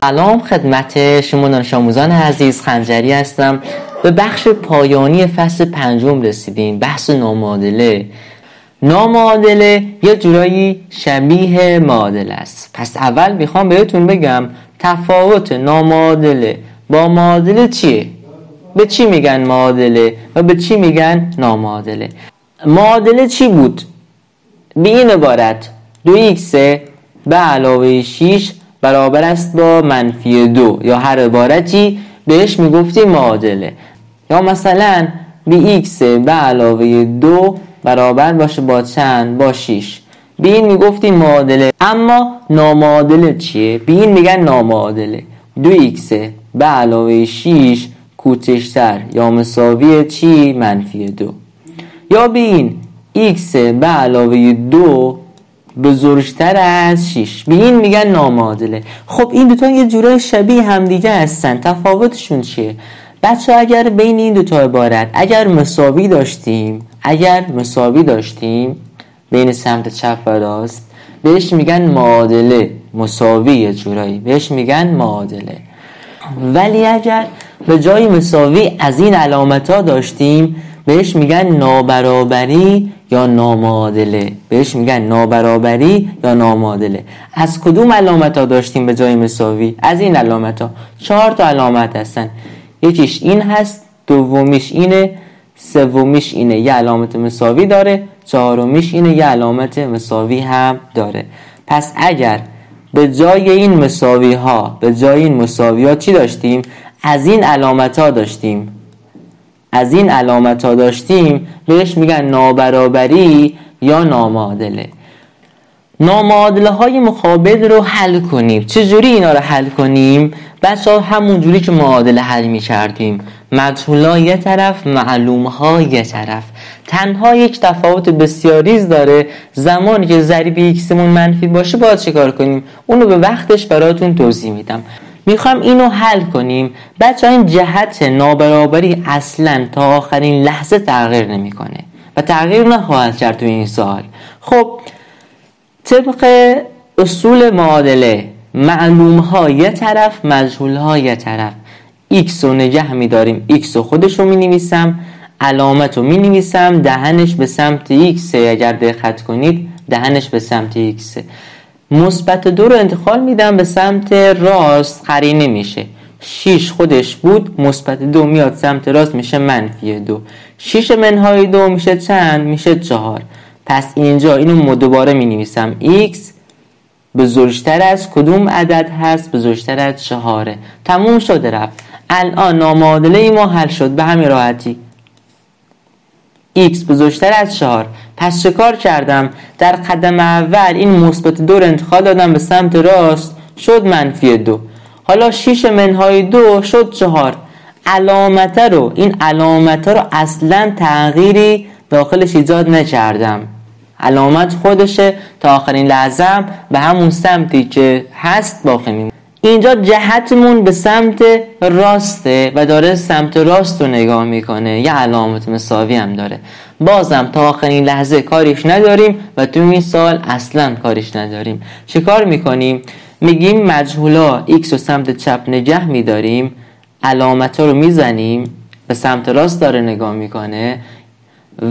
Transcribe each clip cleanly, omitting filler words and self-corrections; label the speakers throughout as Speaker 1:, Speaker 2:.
Speaker 1: سلام خدمت شما دانش آموزان عزیز، خنجری هستم. به بخش پایانی فصل 5 رسیدیم. بحث نامعادله. نامعادله یه جورایی شبیه معادله است. پس اول میخوام بهتون بگم تفاوت نامعادله با معادله چیه؟ به چی میگن معادله و به چی میگن نامعادله؟ معادله چی بود؟ به این عبارت 2x به علاوه 6 برابر است با -2 یا هر عبارتی بهش میگفتیم معادله. یا مثلا bx به علاوه 2 برابر باشه با چند؟ با 6. به این میگفتیم معادله. اما نامعادله چیه؟ به این میگن نامعادله 2x به علاوه 6 کوچکتر یا مساوی چی؟ -2. یا به این x به علاوه 2 بزرگتر از 6. به این میگن نامعادله. خب این دوتا یه جورای شبیه همدیگه هستن. تفاوتشون چیه؟ بچه اگر بین این دوتا عبارت اگر مساوی داشتیم بین سمت چپ و راست بهش میگن معادله. مساوی یه جورایی بهش میگن معادله. ولی اگر به جای مساوی از این علامت ها داشتیم بهش میگن نابرابری یا نامعادله. بهش میگن نابرابری یا نامعادله. از کدوم علامت ها داشتیم به جای مساوی؟ از این علامت ها. 4 تا علامت هستن. یکیش این هست، دومیش اینه، سومیش اینه یه علامت مساوی داره، چهارمیش اینه یه علامت مساوی هم داره. پس اگر به جای این مساوی ها چی داشتیم؟ از این علامت ها داشتیم بهش میگن نابرابری یا نامعادله. نامعادله های مقابل رو حل کنیم. چجوری اینا رو حل کنیم؟ بچه همون جوری که معادله حل می‌کردیم. مجهول‌ها یه طرف، معلوم‌ها یه طرف. تنها یک تفاوت بسیار ریز داره. زمانی که ضریب x مون منفی باشه باید چیکار کنیم؟ اونو به وقتش براتون توضیح میدم. میخوام اینو حل کنیم. بچه این جهت نابرابری اصلا تا آخرین لحظه تغییر نمیکنه و تغییر نخواهد کرد تو این سوال. خب طبق اصول معادله معلوم ها یه طرف، مجهول ها یه طرف. x رو نگه میداریم، x رو خودش رو می نویسم، علامت رو می نویسم، دهنش به سمت x. اگر دقت کنید دهنش به سمت x. -2 رو انتقال میدم به سمت راست، قرینه میشه. 6 خودش بود، -2 میاد سمت راست میشه -2. 6 منهای 2 میشه چند؟ میشه 4. پس اینجا اینو دوباره می نویسم. x بزرگتر از کدوم عدد هست؟ بزرگتر از 4. تموم شده رفت. الان نامعادله ما حل شد به همین راحتی. x بزرگتر از 4. پس چه کار کردم؟ در قدم اول این -2 رو انتقال دادم به سمت راست، شد -2. حالا 6 منهای 2 شد 4. این علامت رو اصلا تغییری داخلش ایجاد نکردم. علامت خودشه تا آخرین لحظه به همون سمتی که هست باقی میمونه. اینجا جهتمون به سمت راسته و داره سمت راست رو نگاه میکنه. یه علامت مساوی هم داره. بازم تا آخرین لحظه کاریش نداریم و تو این سال اصلا کاریش نداریم. چه کار میکنیم؟ میگیم مجهولا x رو سمت چپ نگه میداریم، علامت رو میزنیم، به سمت راست داره نگاه میکنه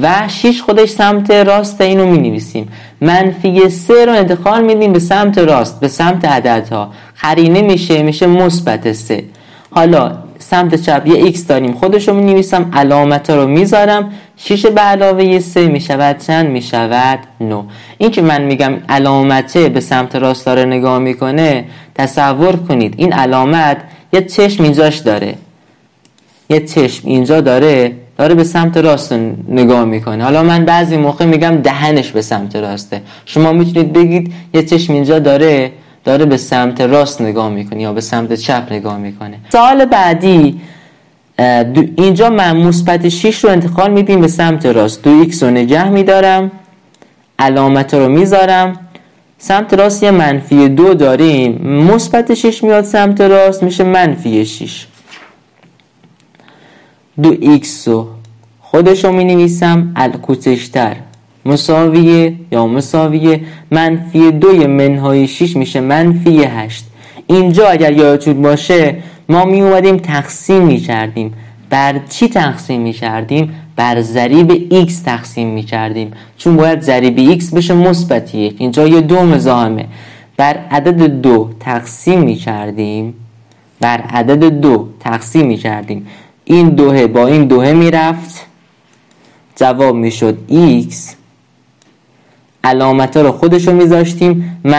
Speaker 1: و 6 خودش سمت راست، اینو می نویسیم. -3 رو انتقال میدیم به سمت راست، به سمت عددها، قرینه میشه -3. حالا سمت چپ یه x داریم، خودش رو می نویسم، علامت رو میذارم. 6 به علاوه 3 میشود چند؟ میشود 9. این که من میگم علامته به سمت راست داره نگاه میکنه، تصور کنید این علامت یه چشم اینجاش داره، یه چشم اینجا داره به سمت راست نگاه میکنه. حالا من بعضی موقع میگم دهنش به سمت راسته. شما میتونید بگید یه چشم اینجا داره به سمت راست نگاه میکنه یا به سمت چپ نگاه میکنه. سوال بعدی اینجا من -6 رو انتقال میدیم به سمت راست. 2x رو نگه میدارم، علامت رو میذارم، سمت راست یه -2 داریم، -6 میاد سمت راست میشه -6. 2x رو خودش رو می نویسم، کوچکتر مساویه یا مساویه -2 منهای 6 میشه -8. اینجا اگر یادتون باشه ما می اومدیم تقسیم می کردیم. بر چی تقسیم می کردیم؟ بر ضریب x تقسیم می کردیم، چون باید ضریب x بشه مثبت 1. اینجا یه 2 مزاحمه. بر عدد 2 تقسیم می کردیم. بر عدد 2 تقسیم می کردیم. این 2 با این 2 می رفت، جواب می شد x. علامت ها رو خودشو می ذاشتیم. -8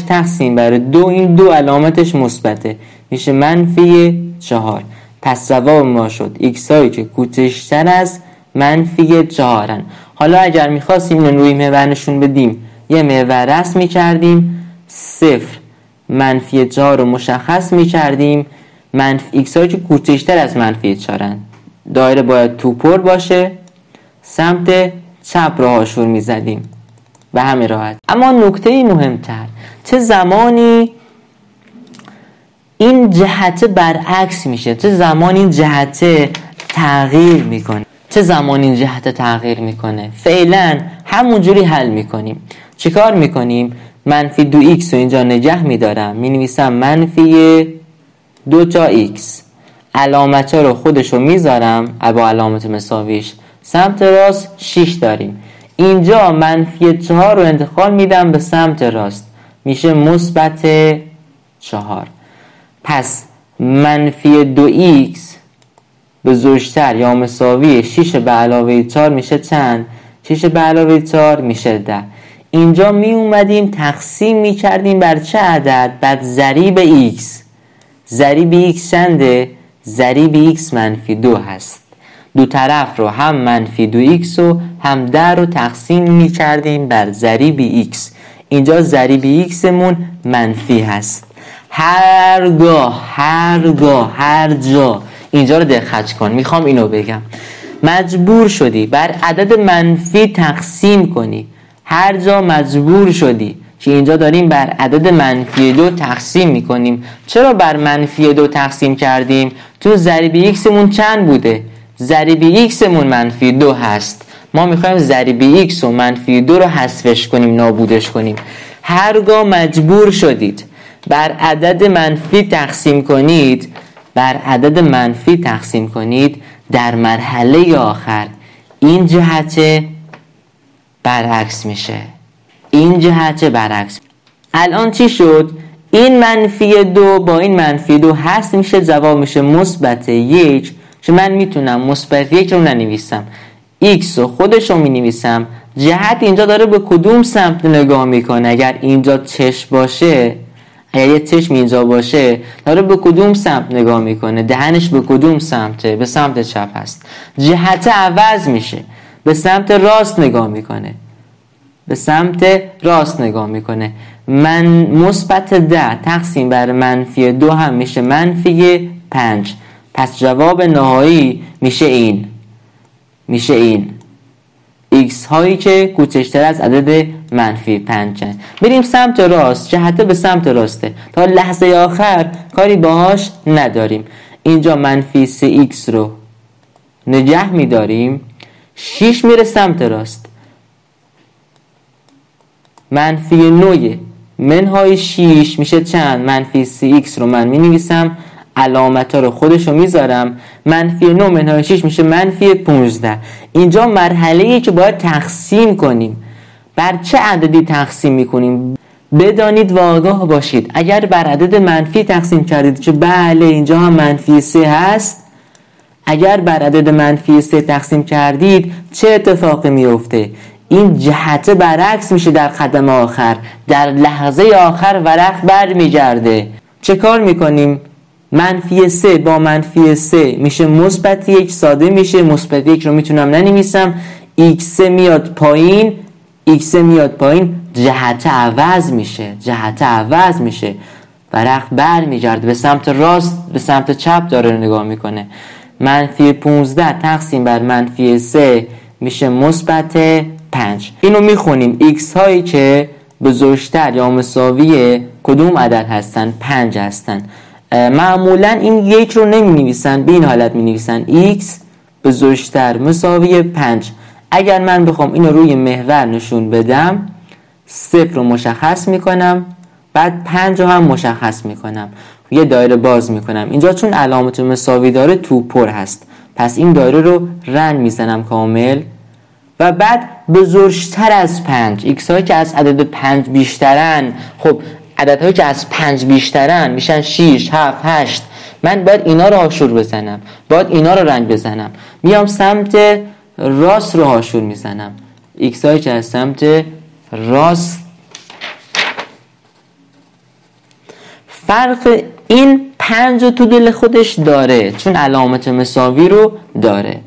Speaker 1: تقسیم بر 2، این 2 علامتش مثبته، میشه -4. پس جواب ما شد x هایی که کوچکتر از -4 هن. حالا اگر میخواستیم اینو روی محور نشون بدیم، یه محور رسم میکردیم، 0 -4 رو مشخص میکردیم. x هایی که کوچکتر از -4 هن، دایره باید توپر باشه، سمت چپ رو هاشور میزدیم به همین راحت. اما نکته مهمتر، چه زمانی این جهت برعکس میشه؟ چه زمانی این جهت تغییر میکنه؟ فعلا همونجوری حل میکنیم. چیکار میکنیم؟ -2x رو اینجا نگه میدارم، مینویسم -2x. علامت ها رو خودشو میذارم با علامت مساویش. سمت راست 6 داریم. اینجا -4 رو انتقال میدم به سمت راست، میشه -4. پس -2x بزرگتر یا مساوی 6 به علاوه 4 میشه چند؟ 6 به علاوه 4 میشه 10. اینجا می اومدیم تقسیم می کردیم بر چه عدد؟ بر ضریب x. ضریب x چنده؟ ضریب x -2 هست. دو طرف رو هم -2x و هم 10 رو تقسیم می کردیم بر ضریب x. اینجا ضریب x مون منفی هست. هر جا اینجا رو دقت کن، میخوام اینو بگم، مجبور شدی بر عدد منفی تقسیم کنی، هر جا مجبور شدی که اینجا داریم بر عدد -2 تقسیم میکنیم. چرا بر -2 تقسیم کردیم؟ تو ضریب x مون چند بوده؟ ضریب x مون -2 هست. ما میخوایم ضریب x و -2 رو حذفش کنیم، نابودش کنیم. هرگاه مجبور شدید بر عدد منفی تقسیم کنید، در مرحله آخر این جهت برعکس میشه. الان چی شد؟ این -2 با این -2 هست میشه، جواب میشه -1. که من میتونم -1 رو ننویسم، x رو خودش رو مینویسم. جهت اینجا داره به کدوم سمت نگاه میکنه؟ اگر اینجا چشم باشه، اگر یه چشم اینجا باشه، داره به کدوم سمت نگاه میکنه؟ دهنش به کدوم سمته؟ به سمت چپ هست. جهت عوض میشه، به سمت راست نگاه میکنه. من -10 تقسیم بر -2 هم میشه -5. پس جواب نهایی میشه این x هایی که کوچکتر از عدد -5. بریم سمت راست، جهت به سمت راسته، تا لحظه آخر کاری باهاش نداریم. اینجا -3x رو نگه میداریم، 6 میره سمت راست، -9 منهای 6 میشه چند؟ -3x رو من مینویسم، علامت ها رو خودشو میذارم، -9 منهای 6 میشه -15. اینجا مرحله‌ای که باید تقسیم کنیم. بر چه عددی تقسیم میکنیم؟ بدانید و آگاه باشید. اگر بر عدد منفی تقسیم کردید که بله اینجا هم -3 هست، اگر بر عدد -3 تقسیم کردید چه اتفاقی میفته؟ این جهت برعکس میشه در قدم آخر، در لحظه آخر ورق بر میگرده. چه کار میکنیم؟ -3 با -3 میشه -1، ساده میشه. -1 رو میتونم ننویسم، x میاد پایین، جهت عوض میشه، ورق بر میگرده، به سمت راست به سمت چپ داره نگاه میکنه. -15 تقسیم بر -3 میشه -5. اینو میخونیم، x هایی که بزرگتر یا مساوی کدوم عدد هستن؟ 5 هستن. معمولا این 1 رو نمی نویسن، به این حالت می نویسن x بزرگتر مساوی 5. اگر من بخوام اینو روی محور نشون بدم، 0 رو مشخص می کنم بعد 5 رو هم مشخص میکنم، یه دایره باز میکنم. اینجا چون علامت مساوی داره تو پر هست، پس این دایره رو رنگ میزنم کامل و بعد بزرگتر از 5 ایکس هایی که از عدد 5 بیشترن. خب عددهایی که از 5 بیشترن میشن 6 7 8. من باید اینا رو هاشور بزنم، باید اینا رو رنگ بزنم. میام سمت راست رو هاشور میزنم، ایکس هایی که از سمت راست. فرق این 5 رو تو دل خودش داره چون علامت مساوی رو داره.